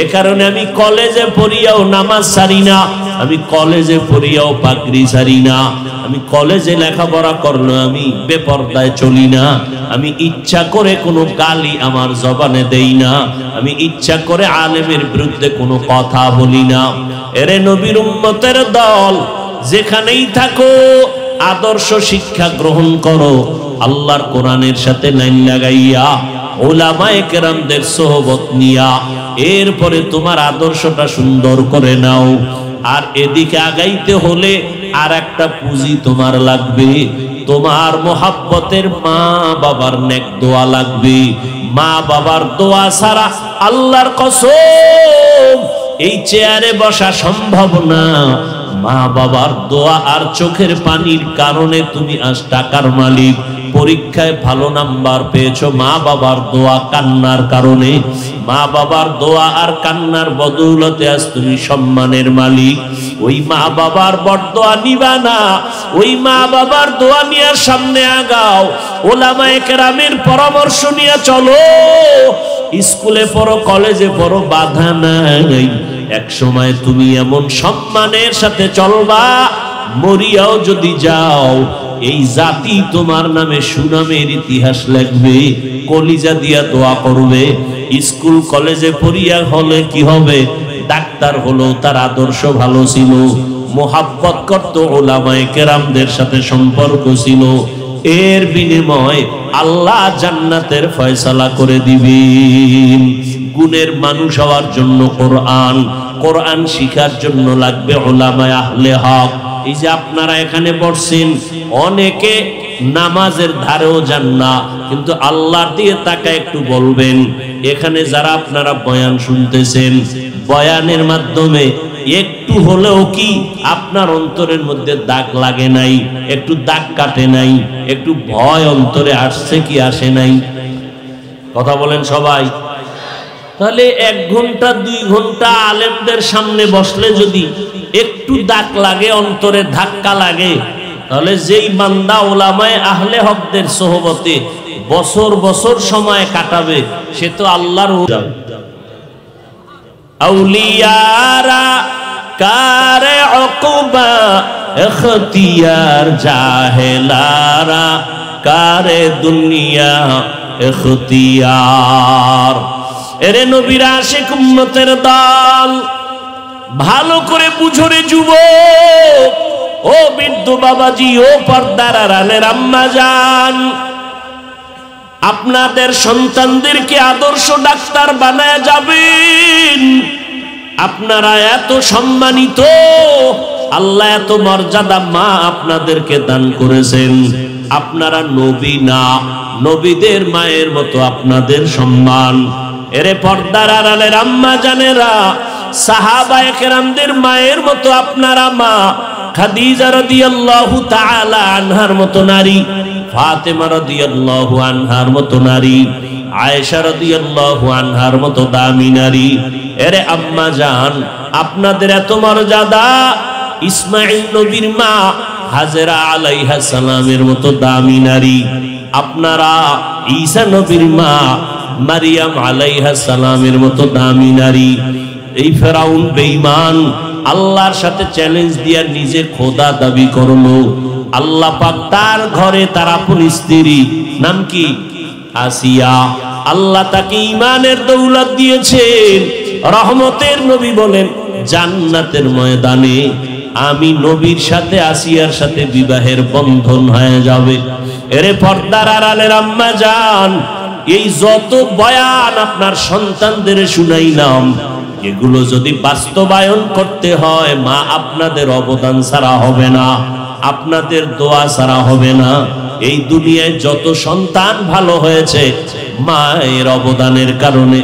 এ কারণে আমি কলেজে পড়িয়াও নামাজ ছাড়ি না, আমি কলেজে পড়িয়াও পাগড়ি ছাড়ি না, আমি কলেজে লেখাপড়া করলে আমি বেপরদায় চলি না, আমি ইচ্ছা করে কোনো গালি আমার জবানে দেই না, আমি ইচ্ছা করে আলেমের বিরুদ্ধে কোনো কথা বলি না। এরে নবীর উম্মতের দল, যেখানেই থাকো আদর্শ শিক্ষা গ্রহণ করো, আল্লাহর কোরআনের সাথে লাইন লাগাইয়া, উলামায়ে কেরামদের সোহবত নিয়া, এরপরে তোমার আদর্শটা সুন্দর করে নাও। আর এদিকে আগাইতে হলে আর একটা পুঁজি তোমার লাগবে, তোমার মোহাব্বতের মা বাবার নেক দোয়া লাগবে। মা বাবার দোয়া ছাড়া আল্লাহর কসম এই চেয়ারে বসা সম্ভব না। মা বাবার দোয়া আর চোখের পানির কারণে তুমি আজ টাকার মালিক, পরীক্ষায় ভালো নাম্বার পেয়েছো মা বাবার দোয়া কান্নার কারণে, মা বাবার দোয়া আর কান্নার বদৌলতে আজ তুমি সম্মানের মালিক। ওই মা বাবার বরদোয়া নিবা না, ওই মা বাবার দোয়া নিয়ে সামনে আগাও, উলামায়ে কেরামের পরামর্শ নিয়ে চলো। স্কুলে পড়ো, কলেজে পড়ো, বাধা নাই। এক সময় তুমি এমন সম্মানের সাথে চলবা, মরিয়াও যদি যাও এই জাতি তোমার নামে সুনামের ইতিহাস লিখবে, কলিজা দিয়া দোয়া করবে। স্কুল কলেজে পড়িয়া হলে কি হবে? ডাক্তার হলো, তার আদর্শ ভালো ছিল, মোহাব্বত করত, উলামায়ে কেরামদের সাথে সম্পর্ক ছিল, এর বিনিময় আল্লাহ জান্নাতের ফয়সালা করে দিবেন। গুণের মানুষ হওয়ার জন্য কোরআন, কোরআন শিখার জন্য লাগবে উলামায়ে আহলে হক। এই যে আপনারা এখানে বসছেন, অনেকে নামাজের ধারেও যান না, কিন্তু আল্লাহর দিয়ে তাকায় একটু বলবেন, এখানে যারা আপনারা বয়ান শুনতেছেন, বয়ানের মাধ্যমে একটু হলেও কি আপনার অন্তরের মধ্যে দাগ লাগে নাই, একটু দাগ কাটে নাই, একটু ভয় অন্তরে আসছে কি আসে নাই? কথা বলেন সবাই। তাহলে 1 ঘন্টা 2 ঘন্টা আলেমদের সামনে বসলে যদি একটু দাগ লাগে, অন্তরে ধাক্কা লাগে, তাহলে যেই বান্দা ওলামায়ে আহলে হকদের সোহবতে বছর বছর সময় কাটাবে, সে তো আল্লাহর আউলিয়ারা কারে উকবা ইখতিয়ার, জাহেলারা কারে দুনিয়া ইখতিয়ার। এরে নবীর আশিক উম্মতের দল, ভালো করে বুঝো রে যুবক, ও বৃদ্ধ বাবাজি, ও পর্দার আড়ালের আম্মা জান, আপনাদের সন্তানদেরকে আদর্শ ডাক্তার বানায় যাবেন। আপনারা এত সম্মানিত, আল্লাহ এত মর্যাদা মা আপনাদেরকে দান করেছেন। আপনারা নবী না, নবীদের মায়ের মতো আপনাদের সম্মান। এরে পর্দার আড়ালের আম্মা জানেরা, সাহাবায়ে কেরামদের মায়ের মতো আপনারা মা। খাদিজা রাদিয়াল্লাহু তাআলা আনহার মতো নারী, ফাতেমা রাদিয়াল্লাহু আনহার মতো নারী, আয়েশা রাদিয়াল্লাহু আনহার মতো দামি নারী। এরে আম্মা জান, আপনাদের এত মর্যাদা। ইসমাঈল নবীর মা হাজেরা আলাইহা সালামের মতো দামি নারী। আপনারা ঈসা নবীর মা মারিয়াম আলাইহা সালামের মতো দামি নারী। এই ফেরাউন বেঈমান আল্লাহর সাথে চ্যালেঞ্জ দিয়া নিজে খোদা দাবি করলো। আল্লাহ পাক তার ঘরে তার আপন স্ত্রী, নাম কি? আসিয়া। আল্লাহ তাকে ঈমানের দৌলত দিয়েছেন। রহমতের নবী বলেন, জান্নাতের ময়দানে আমি নবীর সাথে আসিয়ার সাথে বিবাহের বন্ধন হয়ে যাবে। এরে পর্দার আড়ালের আম্মা জান, এই যত বয়ান আপনার সন্তানদের শুনাইলাম, এগুলো যদি বাস্তবায়ন করতে হয়, মা আপনাদের অবদান ছাড়া হবে না, আপনাদের দোয়া ছাড়া হবে না। এই দুনিয়ায় যত সন্তান ভালো হয়েছে মায়ের অবদানের কারণে।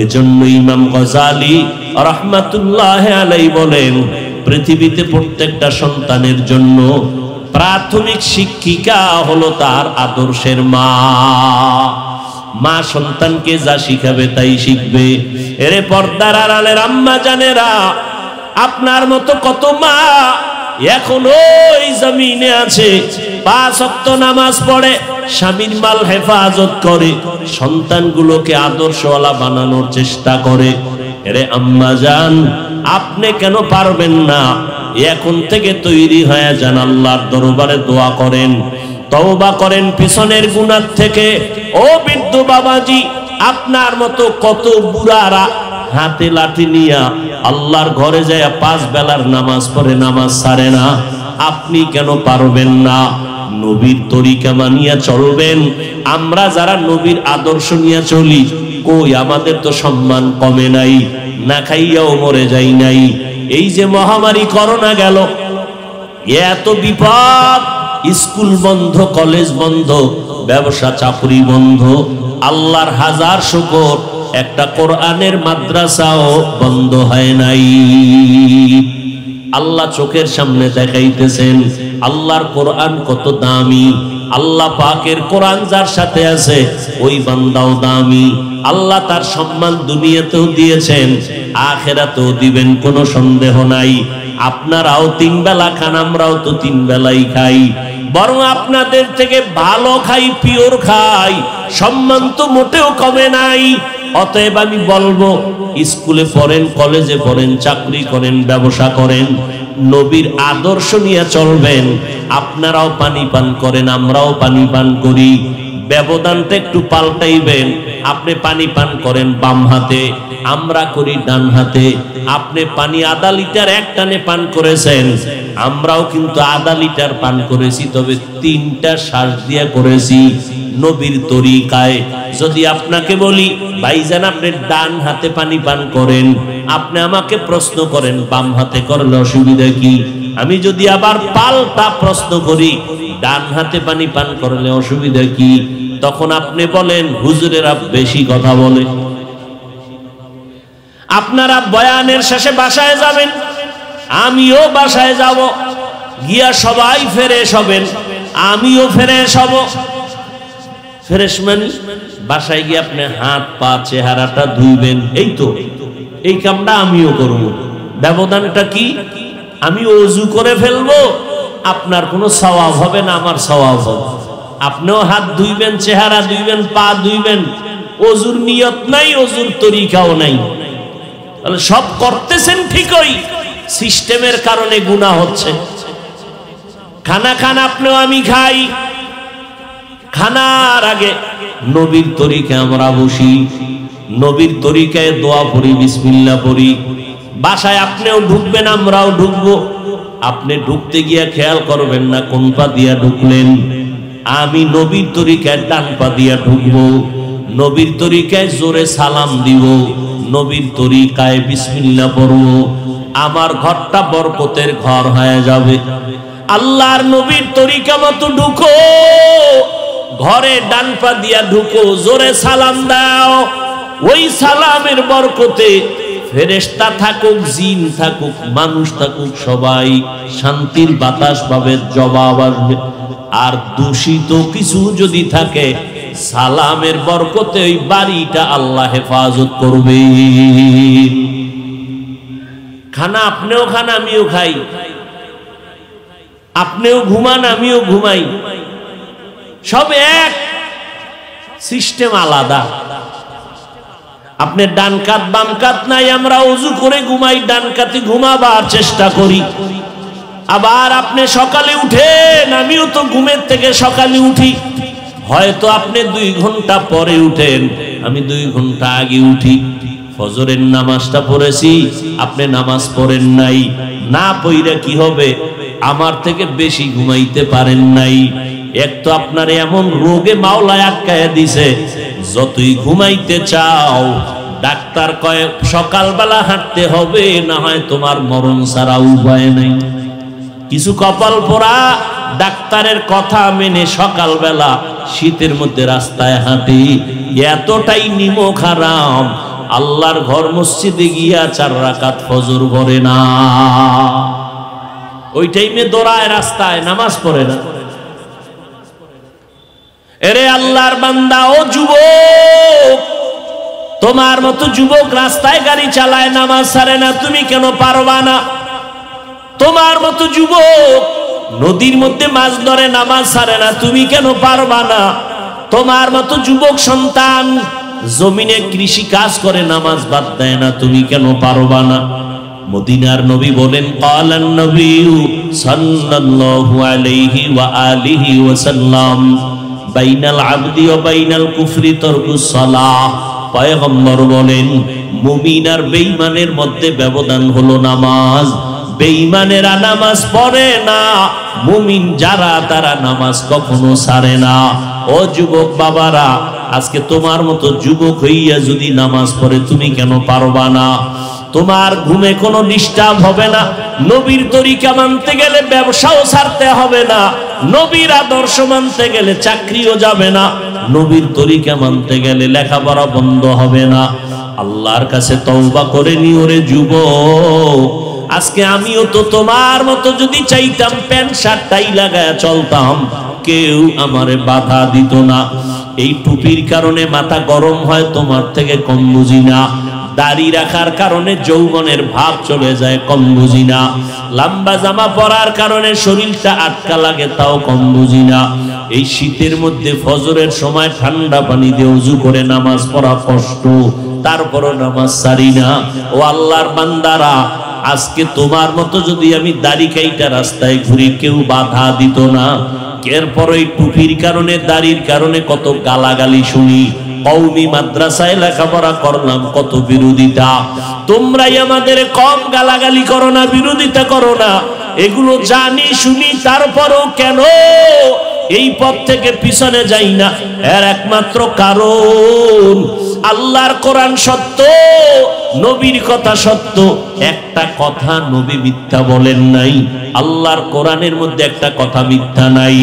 এজন্য ইমাম গজালি রাহমাতুল্লাহি আলাইহি বলেন, পৃথিবীতে প্রত্যেকটা সন্তানের জন্য প্রাথমিক শিক্ষিকা হলো তার আদর্শের মা। মা সন্তানকে যা শিখাবে তাই শিখবে। এরে পর্দার আড়ালের আম্মা জানেরা, আপনার মতো কত মা এখন ওই জমিনে আছে, 5 ওয়াক্ত নামাজ পড়ে, স্বামীর মাল হেফাজত করে, সন্তানগুলোকে আদর্শওয়ালা বানানোর চেষ্টা করে। এরে আম্মা জান, আপনি কেন পারবেন না? এখন থেকে তৈরি হয়ে যান, আল্লাহর দরবারে দোয়া করেন, তওবা করেন পিছনের গুনাহ থেকে। ও বৃদ্ধ বাবাজি, আপনার মতো কত বুড়ারা হাতে লাঠি নিয়া আল্লাহর ঘরে যায় 5 বেলার নামাজ পড়ে, নামাজ ছাড়ে না। আপনি কেন পারবেন না? নবীর তরিকা মানিয়া চলবেন। আমরা যারা নবীর আদর্শ নিয়ে চলি, কই আমাদের তো সম্মান কমে নাই, না খাইয়াও মরে যাই নাই। এই যে মহামারী করোনা গেল, এত বিপদ, স্কুল বন্ধ, কলেজ বন্ধ, ব্যবসা চাকরি বন্ধ। আল্লাহর হাজার শুকর, একটা কোরআনের মাদ্রাসাও বন্ধ হয় নাই। আল্লাহ চোখের সামনে দেখাইতেছেন আল্লাহর কোরআন কত দামি। আল্লাহ পাকের কোরআন যার সাথে আছে ওই বান্দাও দামি। আল্লাহ তার সম্মান দুনিয়াতেও দিয়েছেন, আখিরাতেও দিবেন, কোনো সন্দেহ নাই। আপনারাও 3 বেলা খান, আমরাও তো 3 বেলাই খাই, বরং আপনাদের থেকে ভালো খাই, পিওর খাই, সম্মান তো মোটেও কমে নাই। অতএব আমি বলবো, স্কুলে পড়েন, কলেজে পড়েন, চাকরি করেন, ব্যবসা করেন, নবীর আদর্শ নিয়ে চলবেন। আপনারাও পানি পান করেন, আমরাও পানি পান করি, ব্যবধানটা একটু পাল্টাইবেন। আপনি পানি পান করেন বাম হাতে, আমরা করি ডান হাতে। আপনি পানি আধা লিটার এক টানে পান করেছেন, আমরাও কিন্তু আধা লিটার পান করেছি, তবে 3টা শ্বাস দিয়ে করেছি নবীর তরিকায়। যদি আপনাকে বলি ভাইজান আপনি ডান হাতে পানি পান করেন, আপনি আমাকে প্রশ্ন করেন বাম হাতে করলে অসুবিধা কি? আমি যদি আবার পাল্টা প্রশ্ন করি ডান হাতে পানি পান করলে অসুবিধা কি, তখন আপনি বলেন হুজুরেরা বেশি কথা বলে। আপনারা বয়ানের শেষে বাসায় যাবেন, আমিও বাসায় যাব, গিয়া সবাই ফ্রেশ হবেন, আমিও ফ্রেশ হব। ফ্রেশ মানে বাসায় গিয়ে আপনি হাত পা চেহারাটা ধুইবেন, এই তো এই কামটা আমিও করব। ব্যবধানটা কি? আমি ওযু করে ফেলবো, আপনার কোনো সওয়াব হবে না, আমার সওয়াব হবে। আপনিও হাত ধুইবেন, চেহারা ধুইবেন, পা ধুইবেন, ওযুর নিয়ত নাই, ওযুর তরিকাও নাই। তাহলে সব করতেছেন ঠিকই, সিস্টেমের কারণে গুনাহ হচ্ছে। খানা খান আপনিও আমি খাই, খানার আগে নবীর তরিকায় আমরা বসি, নবীর তরিকায় দোয়া পড়ি, বিসমিল্লাহ পড়ি। বাসায় আপনিও ঢুকবেন, আমরাও ঢুকবো। আপনি ঢুকতে গিয়া খেয়াল করবেন না কোন পা দিয়া ঢুকলেন। আমি নবীর তরিকায় ডান পা দিয়া ঢুকবো, নবীর তরিকায় জোরে সালাম দিব, নবীর তরিকায় বিসমিল্লাহ পড়ব। আমার ঘরটা বরকতের ঘর হয়ে যাবে। আল্লাহর নবীর তরিকা মতো ঢুকো, ঘরে ডান পা দিয়া ঢুকো, জোরে সালাম দাও। ওই সালামের বরকতে ফেরেশতা থাকুক, জিন থাকুক, মানুষ থাকুক, সবাই শান্তির বাতাস পাবে, জবাব আসবে। আর দূষিত কিছু যদি থাকে, সালামের বরকতে ওই বাড়িটা আল্লাহ হেফাজত করবে। খানা আপনিও খান, আমিও খাই, আপনিও ঘুমান, আমিও ঘুমাই, সব এক, সিস্টেম আলাদা। আপনার ডান কাত বাম কাত নাই, আমরা ওযু করে ঘুমাই, ডান কাতে ঘুমাবার চেষ্টা করি। আবার আপনি সকালে উঠেন, আমিও তো ঘুমের থেকে সকালে উঠি। হয়তো আপনি 2 ঘন্টা পরে উঠেন, আমি 2 ঘন্টা আগে উঠি। ফজরের নামাজটা পড়েছি, আপনি নামাজ পড়েন নাই, না পড়লে কি হবে? আমার থেকে বেশি ঘুমাইতে পারেন নাই। এক তো আপনার এমন রোগে মাওলায় আটকায় দিছে, যতই ঘুমাইতে চাও ডাক্তার কয় সকালবেলা হাঁটতে হবে, না হয় তোমার মরণ ছাড়া উপায় নেই। কিছু কপাল পোড়া ডাক্তারের কথা মেনে সকালবেলা শীতের মধ্যে রাস্তায় হাঁটে, এতটাই নিমক হারাম, আল্লাহর ঘর মসজিদে গিয়া 4 রাকাত ফজর পড়ে না। ওই টাইমে দৌড়ায় রাস্তায়, নামাজ পড়ে না। এরে আল্লাহর বান্দা, ও যুবক, তোমার মতো যুবক রাস্তায় গাড়ি চালায়, নামাজ ছাড়ে না, তুমি কেন পারবা না? তোমার মতো যুবক নদীর মধ্যে মাছ ধরে, নামাজ ছাড়ে না, তুমি কেন পারবা না? তোমার মতো যুবক সন্তান জমিনে কৃষি কাজ করে, নামাজ বাদ দেয় না, তুমি কেন পারবা না? মদিনার নবী বলেন, ক্বালান নবিয়্যু সাল্লাল্লাহু আলাইহি ওয়া আলিহি ওয়াসাল্লাম, বাইনাল আবদি ওয়া বাইনাল কুফরি তারকুস সালাহ। পয়গম্বর বলেন, মুমিন আর বেঈমানের মধ্যে ব্যবধান হলো নামাজ। বেঈমানেরা নামাজ পড়ে না, মুমিন যারা তারা নামাজ কখনো ছাড়ে না। ও যুবক বাবারা, আজকে তোমার মতো যুবক হইয়া যদি নামাজ পড়ে, তুমি কেন পারবা না? তোমার ঘুমে কোনো ডিস্টার্ব হবে না। নবীর তরিকা মানতে গেলে ব্যবসাও ছাড়তে হবে না, নবীর আদর্শ মানতে গেলে চাকরিও যাবে না, নবীর তরিকা মানতে গেলে লেখাপড়া বন্ধ হবে না। আল্লাহর কাছে তওবা করে নিও রে যুবক। আজকে আমিও তো তোমার মতো যদি চাইতাম প্যান্ট শার্ট টাই লাগায় চলতাম, কেউ আমারে বাধা দিত না। এই টুপির কারণে মাথা গরম হয়, তোমার থেকে কম বুঝি না। দাড়ি রাখার কারণে যৌবনের ভাব চলে যায়, কম বুঝি না। লম্বা জামা পরার কারণে শরীরটা আটকা লাগে, তাও কম বুঝি না। এই শীতের মধ্যে ফজরের সময় ঠান্ডা পানি দিয়ে ওযু করে নামাজ পড়া কষ্ট, তারপরও নামাজ ছাড়ি না। ও আল্লাহর বান্দারা, আজকে তোমার মতো যদি আমি দাড়ি কাইটা রাস্তায় ঘুরি, কেউ বাধা দিত না। এরপর এই টুপির কারণে, দাড়ির কারণে কত গালাগালি শুনি। কওমি মাদ্রাসায় লেখাপড়া করলাম, কত বিরোধিতা। তোমরাই আমাদের কম গালাগালি করো না, বিরোধিতা করো না। এগুলো জানি শুনি, তারপরও কেন এই পথ থেকে পিছনে যাই না? এর একমাত্র কারণ আল্লাহর কোরআন সত্য, নবীর কথা সত্য। একটা কথা নবী মিথ্যা বলেন নাই, আল্লাহর কোরআনের মধ্যে একটা কথা মিথ্যা নাই।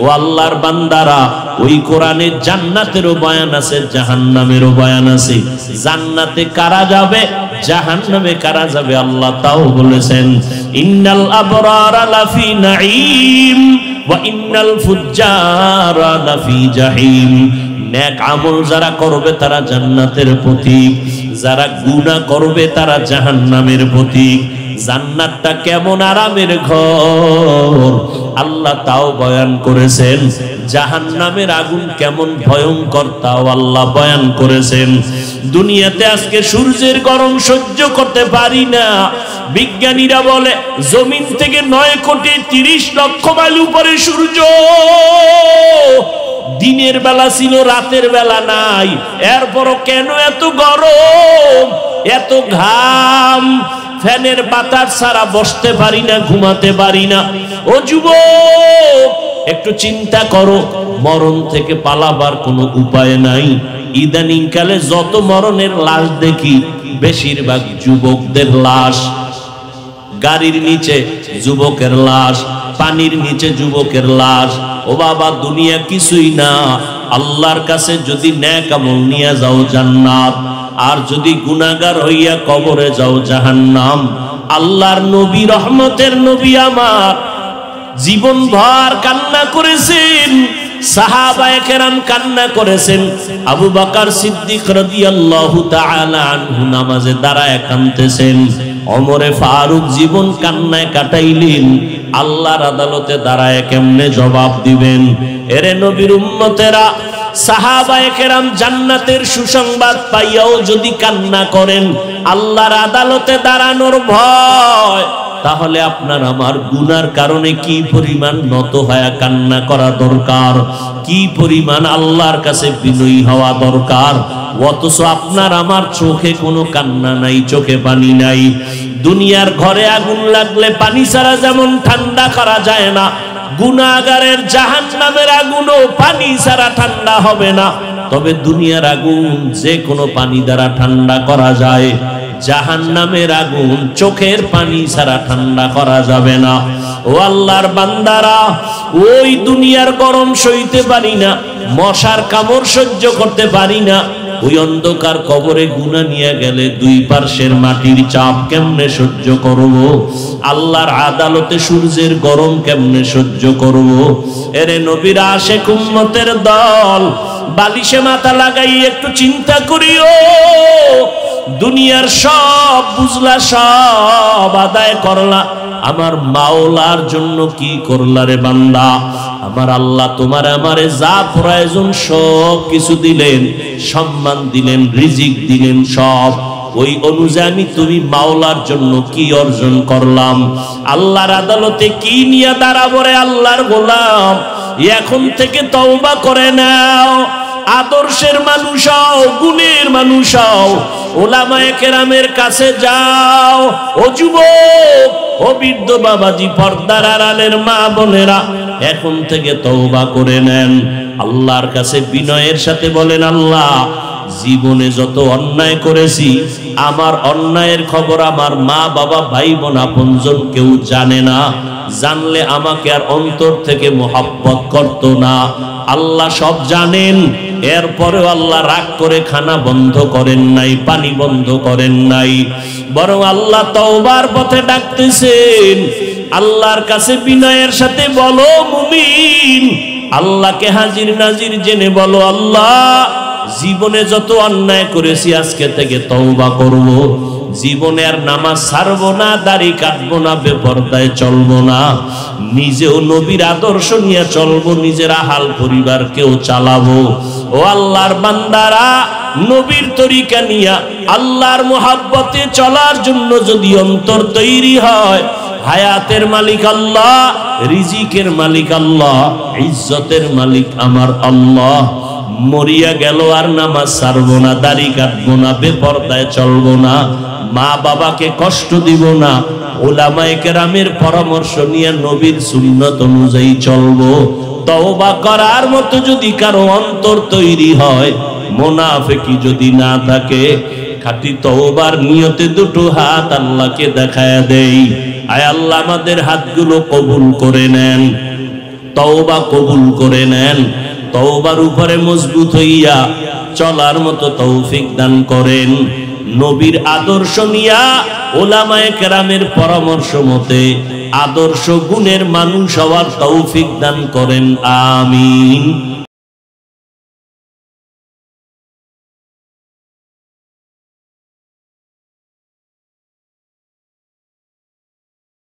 ও আল্লাহর বান্দারা, ওই কোরআনে জান্নাতেরও বয়ান আছে, জাহান্নামেরও বয়ান আছে। জান্নাতে কারা যাবে, জাহান্নামে কারা যাবে, আল্লাহ তাও বলেছেন। ইন্নাল আবরারা লাফি নাঈম ওয়া ইন্নাল ফুজ্জারা লাফি জাহিম। নেক আমল যারা করবে তারা জান্নাতের পথিক, যারা গুনাহ করবে তারা জাহান্নামের পথিক। জান্নাতটা কেমন আরামের ঘর আল্লাহ তাও বয়ান করেছেন, জাহান্নামের আগুন কেমন ভয়ঙ্কর তাও আল্লাহ বয়ান করেছেন। দুনিয়াতে আজকে সূর্যের গরম সহ্য করতে পারি না। বিজ্ঞানীরা বলে জমিন থেকে 9,30,00,000 মাইল উপরে সূর্য। দিনের বেলা ছিল, রাতের বেলা নাই, এরপরও কেন এত গরম, এত ঘাম? ফ্যানের বাতাস ছাড়া বসতে পারি না, ঘুমাতে পারি না। ও যুবক, একটু চিন্তা করো, মরণ থেকে পালাবার কোনো উপায় নাই। ইদানিং কালে যত মরণের লাশ দেখি, বেশিরভাগ যুবকদের লাশ। গাড়ির নিচে যুবকের লাশ, পানির নিচে যুবকের লাশ। ও বাবা, দুনিয়া কিছুই না। আল্লাহর কাছে যদি নেক আমল নিয়ে যাও জান্নাত, আর যদি গুনাহগার হইয়া কবরে যাও জাহান্নাম। আল্লাহর নবী, রহমতের নবী আমার, জীবন ভর কান্না করেছেন, সাহাবায়ে কেরাম কান্না করেছেন। আবু বকর সিদ্দিক রাদিয়াল্লাহু তাআলা আনহু নামাজে দাঁড়ায় কাঁদতেছেন। ওমরে ফারুক জীবন কান্নায় কাটাইলেন। আল্লাহর আদালতে দাঁড়ায় কেমনে জবাব দিবেন? এরে নবীর উম্মতেরা, সাহাবায়ে কেরাম জান্নাতের সুসংবাদ পাইয়াও যদি কান্না করেন আল্লাহর আদালতে দাঁড়ানোর ভয়, তাহলে আপনার আমার গুনার কারণে কি পরিমাণ নত হয়ে কান্না করা দরকার, কি পরিমাণ আল্লাহর কাছে বিনয়ী হওয়া দরকার। অথচ আপনার আমার চোখে কোনো কান্না নাই, চোখে পানি নাই। দুনিয়ার ঘরে আগুন লাগলে পানি ছাড়া যেমন ঠান্ডা করা যায় না, গুনাহগারের জাহান্নামের আগুনও পানি ছাড়া ঠান্ডা হবে না। তবে দুনিয়ার আগুন যে কোনো পানি দ্বারা ঠান্ডা করা যায়, জাহান্নামের আগুন চোখের পানি ছাড়া ঠান্ডা করা যাবে না। ও আল্লাহর বান্দারা, ওই দুনিয়ার গরম সইতে পারি না, মশার কামড় সহ্য করতে পারি না। ওই অন্ধকার কবরে গুনাহ নিয়ে গেলে দুই পার্শ্বের মাটির চাপ কেমনে সহ্য করব? আল্লাহর আদালতে সূর্যের গরম কেমনে সহ্য করব? এরে নবীর আশিক উম্মতের দল, বালিশে মাথা লাগাই একটু চিন্তা করিও। দুনিয়ার সব বুঝলা, সব আদায় করলা, আমার মাওলার জন্য কি করলা রে বান্দা? আমার আল্লাহ তোমার আমারে যা প্রয়োজন সব কিছু দিলেন, সম্মান দিলেন, রিজিক দিলেন, সব ওই অনুযায়ী আমি তুমি মাওলার জন্য কি অর্জন করলাম? আল্লাহর আদালতে কি নিয়ে দাঁড়াবো রে আল্লাহর গোলাম? এখন থেকে তওবা করে নাও। আদর্শের মানুষ হও, গুণের মানুষ হও, ওলামায়ে কেরামের কাছে যাও। ও যুবক, ও বৃদ্ধ বাবাজি, পর্দার আড়ালের মা বোনেরা, এখন থেকে তওবা করে নেন। আল্লাহর কাছে বিনয়ের সাথে বলেন, আল্লাহ, জীবনে যত অন্যায় করেছি, আমার অন্যায়ের খবর আমার মা বাবা ভাই বোন আপনজন কেউ জানে না। জানলে আমাকে আর অন্তর থেকে মোহাব্বত করতো না। আল্লাহ সব জানেন, এরপরেও আল্লাহ রাগ করে খানা বন্ধ করেন নাই, পানি বন্ধ করেন নাই, বরং আল্লাহ তওবার পথে ডাকতেছেন। আল্লাহর কাছে বিনয়ের সাথে বলো মুমিন, আল্লাহকে হাজির নাজির জেনে বলো, আল্লাহ, জীবনে যত অন্যায় করেছি আজকে থেকে তওবা করব। জীবনে আর নামাজ ছাড়বো না, দাড়ি কাটবো না, বেপরদায় চলবো না, নিজেও নবীর আদর্শ নিয়ে চলবো, নিজের আহাল পরিবারকেও চালাবো। ও আল্লাহর বান্দারা, নবীর তরিকা নিয়া আল্লাহর মুহাব্বতে চলার জন্য যদি অন্তর তৈরি হয়, হায়াতের মালিক আল্লাহ, রিজিকের মালিক আল্লাহ, ইজ্জতের মালিক আমার আল্লাহ। মরিয়া গেল আর নামাজ ছাড়বো না, দাড়ি কাটবো না, বেপরদায় চলবো না, মা বাবাকে কষ্ট দিব না, উলামায়ে কেরামের পরামর্শ নিয়ে নবীর সুন্নাত অনুযায়ী চলবো। তওবা করার মতো যদি কারো অন্তর তৈরি হয়, মুনাফিকি যদি না থাকে, খাঁটি তওবার নিয়তে দুটো হাত আল্লাহকে দেখায়া দেই। আয় আল্লাহ আমাদের হাতগুলো কবুল করে নেন, তওবা কবুল করে নেন, তওবার উপরে মজবুত হইয়া চলার মতো তৌফিক দান করেন। নবীর আদর্শ নিয়া উলামায়ে কেরামের পরামর্শ মতে আদর্শ গুণের মানুষ হওয়ার তৌফিক দান করেন। আমিন।